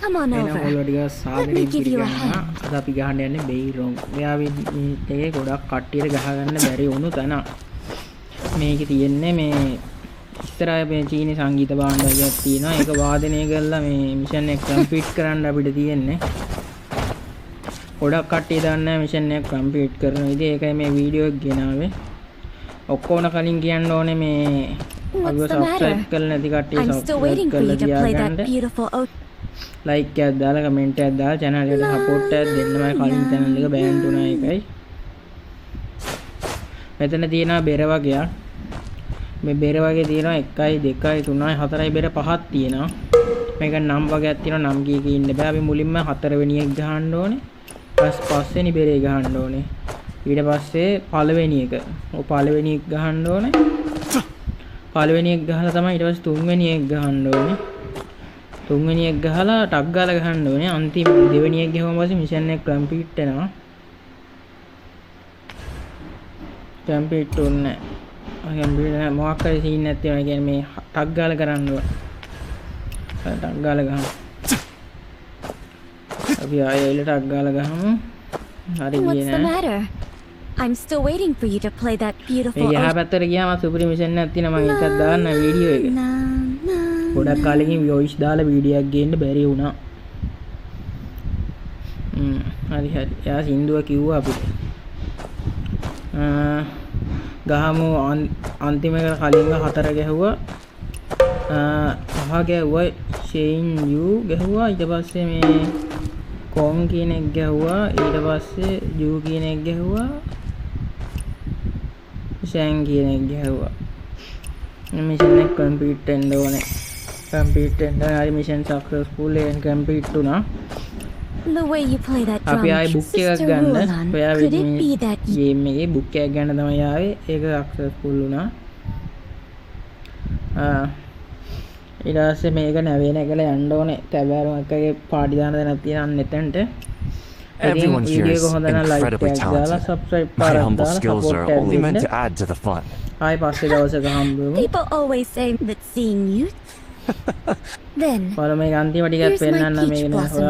Come on එහෙනම් over. ඔයගොල්ලෝ ටික Let me සාදරයෙන් give you a පිළිගන්නවා. hand. අද අපි ගහන්න යන්නේ බෙයිරොන්. මෙයාගේ එකේ ගොඩක් කට්ටියට ගහ ගන්න බැරි වුණු තැන. මේකේ තියෙන්නේ මේ ඉස්සරහේ මේ චීනි සංගීත භාණ්ඩයක් තියෙනවා. ඒක වාදනය කරලා මේ මිෂන් එක කම්ප්ලීට් කරන්න අපිට තියෙන්නේ. ගොඩක් කට්ටිය දන්නේ නැහැ මිෂන් එක කම්ප්ලීට් කරන විදිහ. ඒකයි මේ වීඩියෝ එක ගෙනාවේ. ඔක්කොම කලින් කියන්න ඕනේ මේ අපිව What's the matter? සබ්ස්ක්‍රයිබ් කරලා නැති කට්ටිය I'm still subscribe waiting for කරලා you to play that තියාගන්න. beautiful ලයික් එකක් දාලා කමෙන්ට් එකක් දාලා channel එකට සපෝට් එකක් දෙන්නමයි කලින් channel එක බෑන් වුණා ඒකයි. මෙතන තියෙනවා බෙර වගේක්. මේ බෙර වගේ තියෙනවා 1යි 2යි 3යි 4යි බෙර පහක් තියෙනවා. මේක නම් වගේක් තියෙනවා නම් කී කී ඉන්න බෑ. අපි මුලින්ම 4 වෙනි එක ගහන්න ඕනේ. පස්වෙනි බෙරේ ගහන්න ඕනේ. ඊට පස්සේ පළවෙනි එක. ඔය පළවෙනි එක ගහන්න ඕනේ. පළවෙනි එක ගහලා තමයි ඊට පස්සේ තුන්වෙනි එක ගහන්න ඕනේ. තුන්වෙනි එක ගහලා ටක් ගාලා ගහන්න ඕනේ. අන්තිම දෙවෙනි එක ගහුවම පස්සේ මිෂන් එක කම්ප්ලීට් වෙනවා. කම්ප්ලීට් වුණේ නැහැ. කම්ප්ලීට් නැහැ. මොකක් හරි සීන් නැති වෙනවා. කියන්නේ මේ ටක් ගාලා කරන්න ඕන. ටක් ගාලා ගහන්න. අපි ආයෙ ටක් ගාලා ගහමු. හරි ගියේ What's the නෑ. matter? I'm still waiting for you to play that beautiful මේ යහ පැත්තට ගියාම සුපිරි මිෂන් එකක් තියෙනවා. මම ඒකත් දාන්න වීඩියෝ එක. ගොඩක් කාලෙකින් වොයිස් දාලා වීඩියෝ එකක් ගේන්න බැරි වුණා. හරි. එයා සින්දුව කිව්වා අපිට. ගහමු අන්තිම එක කලින් 4 ගැහුවා. පහ ගැහුවා ෂේන් යු ගැහුවා. ඊට පස්සේ මේ කොන් කියන එක ගැහුවා. ඊට පස්සේ යු කියන එක ගැහුවා. ෂෑන් කියන එක ගැහුවා. මිෂන් එක කම්ප්ලීට් වෙන්න ඕනේ. කම්ප්ලීට් වෙන්න හරි මිෂන් සක්සස්ෆුල් එකෙන් කම්ප්ලීට් වුණා. The way you play that drum අපි ආයේ with your බුක් එකක් sister ගන්න. Rulan. ඔයා Could it be that game එකේ බුක් එකක් ගන්න තමයි ආවේ. ඒක සක්සස්ෆුල් වුණා. ඊට පස්සේ මේක නැවේ නැගලා යන්න ඕනේ. තැබෑරුම් එකේ පාටි දාන දැනක් තියෙනවා එතනට. Everyone here is incredibly talented. My humble skills are only meant to add to the fun. ආයි පස්සේ දවසක හම්බෙමු. people always say that seeing you then බලමු මේක අන්තිම ටිකත් here's my පෙන්නන්න peach මේක blossom